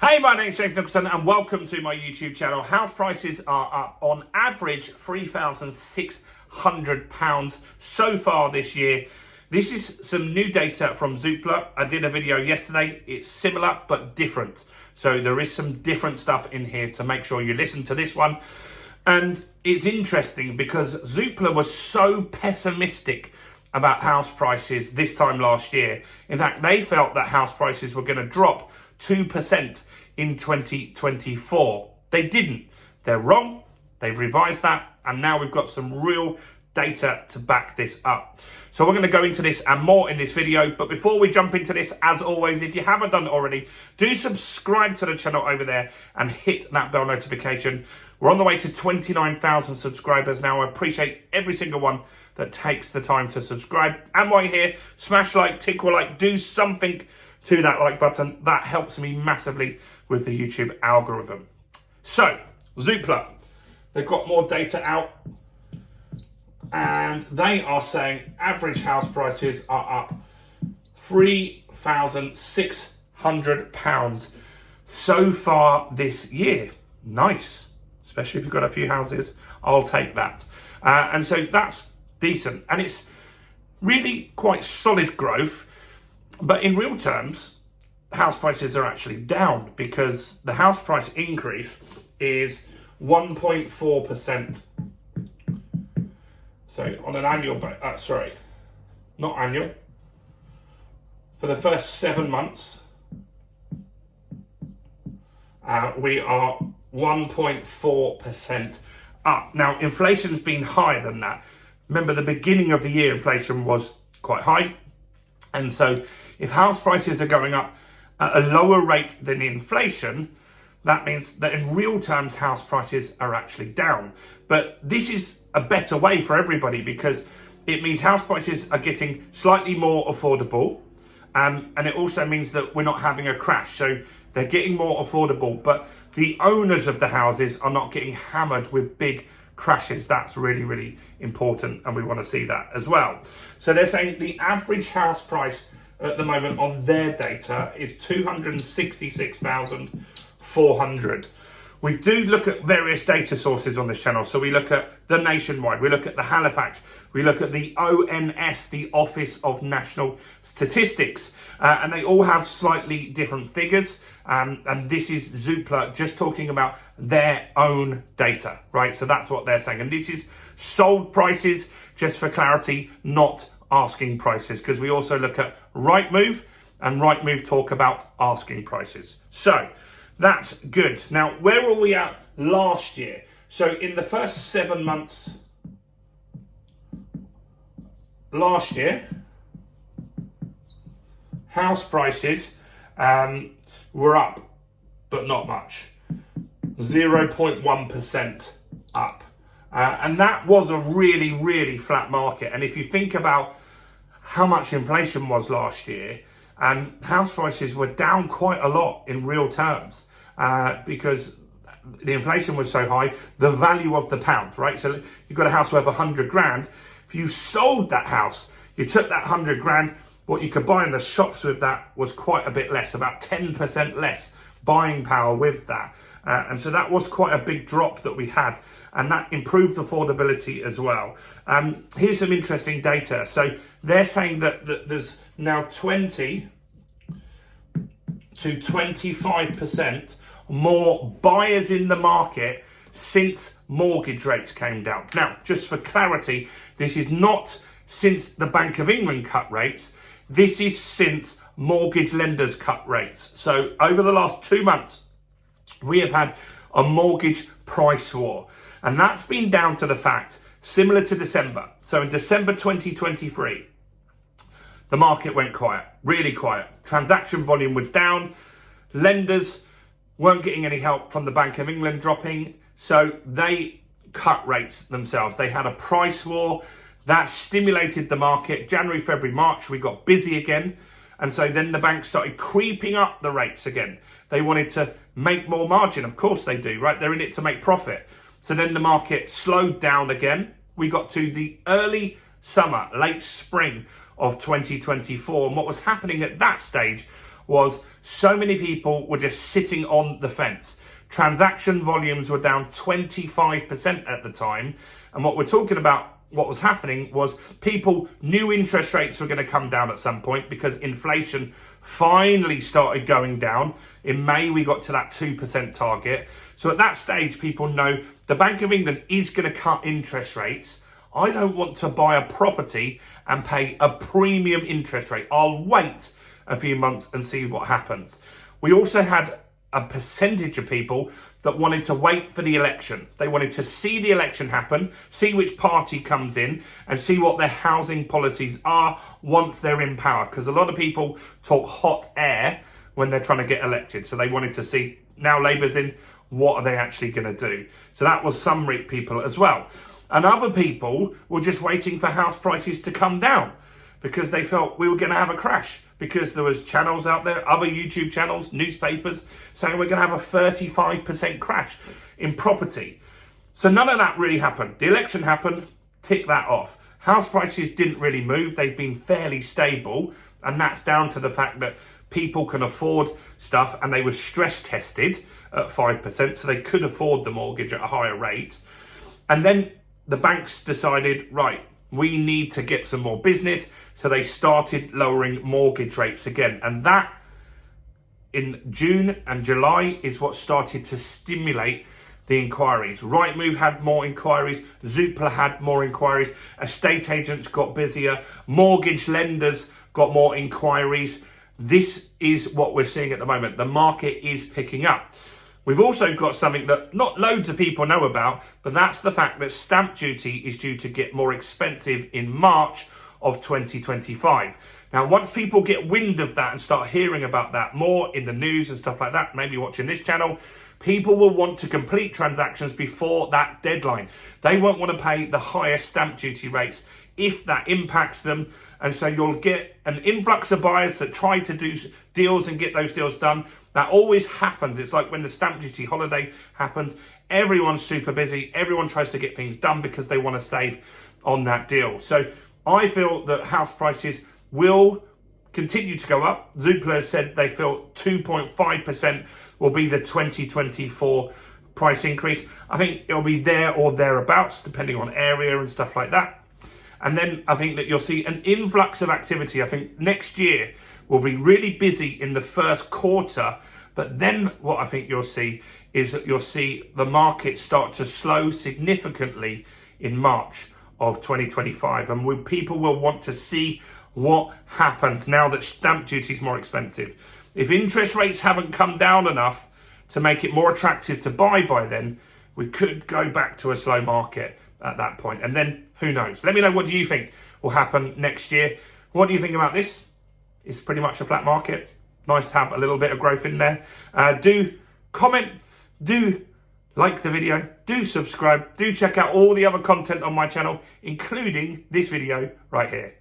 Hey, my name's James Nicholson and welcome to my YouTube channel. House prices are up on average £3,600 so far this year. This is some new data from Zoopla. I did a video yesterday. It's similar but different. So there is some different stuff in here to make sure you listen to this one. And it's interesting because Zoopla was so pessimistic about house prices this time last year. In fact, they felt that house prices were going to drop 2% in 2024. They didn't. They're wrong. They've revised that. And now we've got some real data to back this up. So we're going to go into this and more in this video. But before we jump into this, as always, if you haven't done it already, do subscribe to the channel over there and hit that bell notification. We're on the way to 29,000 subscribers now. I appreciate every single one that takes the time to subscribe. And while you're here, smash like, tickle like, do something to that like button. That helps me massively with the YouTube algorithm. So, Zoopla, they've got more data out and they are saying average house prices are up £3,600 so far this year. Nice, especially if you've got a few houses, I'll take that. And so that's decent and it's really quite solid growth, but in real terms, house prices are actually down because the house price increase is 1.4%. So on an annual, not annual. For the first 7 months, we are 1.4% up. Now, inflation's been higher than that. Remember, the beginning of the year, inflation was quite high. And so if house prices are going up at a lower rate than inflation, that means that in real terms, house prices are actually down. But this is a better way for everybody because it means house prices are getting slightly more affordable. And it also means that we're not having a crash. So they're getting more affordable, but the owners of the houses are not getting hammered with big crashes. That's really, really important. And we want to see that as well. So they're saying the average house price at the moment on their data is 266,400. We do look at various data sources on this channel. So we look at the Nationwide, we look at the Halifax, we look at the ONS, the Office of National Statistics, and they all have slightly different figures. And this is Zoopla just talking about their own data, right? So that's what they're saying. And this is sold prices, just for clarity, not asking prices, because we also look at Rightmove, and Rightmove talk about asking prices. So that's good. Now, where were we at last year? So in the first 7 months last year, house prices were up, but not much, 0.1% up. And that was a really, really flat market. And if you think about how much inflation was last year, and house prices were down quite a lot in real terms because the inflation was so high, the value of the pound, right? So you've got a house worth 100 grand. If you sold that house, you took that 100 grand, what you could buy in the shops with that was quite a bit less, about 10% less buying power with that. And so that was quite a big drop that we had, and that improved affordability as well. Here's some interesting data. So they're saying that there's now 20 to 25% more buyers in the market since mortgage rates came down. Now, just for clarity, this is not since the Bank of England cut rates. This is since mortgage lenders cut rates. So over the last 2 months, we have had a mortgage price war. And that's been down to the fact, similar to December. So in December 2023, the market went quiet, really quiet. Transaction volume was down. Lenders weren't getting any help from the Bank of England dropping. So they cut rates themselves. They had a price war that stimulated the market. January, February, March, we got busy again. And so then the banks started creeping up the rates again. They wanted to make more margin. Of course they do, right? They're in it to make profit. So then the market slowed down again. We got to the early summer, late spring of 2024. And what was happening at that stage was so many people were just sitting on the fence. Transaction volumes were down 25% at the time. And what we're talking about, what was happening was people knew interest rates were going to come down at some point because inflation finally started going down. In May, we got to that 2% target. So at that stage, people know the Bank of England is going to cut interest rates. I don't want to buy a property and pay a premium interest rate. I'll wait a few months and see what happens. We also had a percentage of people that wanted to wait for the election. They wanted to see the election happen, see which party comes in, and see what their housing policies are once they're in power. Because a lot of people talk hot air when they're trying to get elected. So they wanted to see, now Labour's in, what are they actually going to do? So that was some people as well. And other people were just waiting for house prices to come down because they felt we were going to have a crash, because there was channels out there, other YouTube channels, newspapers, saying we're going to have a 35% crash in property. So none of that really happened. The election happened, tick that off. House prices didn't really move. They've been fairly stable. And that's down to the fact that people can afford stuff, and they were stress tested at 5%, so they could afford the mortgage at a higher rate. And then the banks decided, right, we need to get some more business. So they started lowering mortgage rates again. And that, in June and July, is what started to stimulate the inquiries. Rightmove had more inquiries. Zoopla had more inquiries. Estate agents got busier. Mortgage lenders got more inquiries. This is what we're seeing at the moment. The market is picking up. We've also got something that not loads of people know about, but that's the fact that stamp duty is due to get more expensive in March of 2025. Now, once people get wind of that and start hearing about that more in the news and stuff like that, maybe watching this channel, people will want to complete transactions before that deadline. They won't want to pay the highest stamp duty rates if that impacts them. And so you'll get an influx of buyers that try to do deals and get those deals done. That always happens. It's like when the stamp duty holiday happens, everyone's super busy. Everyone tries to get things done because they want to save on that deal. So I feel that house prices will continue to go up. Zoopla has said they feel 2.5% will be the 2024 price increase. I think it'll be there or thereabouts, depending on area and stuff like that. And then I think that you'll see an influx of activity. I think next year will be really busy in the first quarter. But then what I think you'll see is that you'll see the market start to slow significantly in March of 2025. And people will want to see what happens now that stamp duty is more expensive. If interest rates haven't come down enough to make it more attractive to buy by then, we could go back to a slow market at that point. And then who knows? Let me know, what do you think will happen next year? What do you think about this? It's pretty much a flat market. Nice to have a little bit of growth in there. Do comment, do like the video, do subscribe, do check out all the other content on my channel, including this video right here.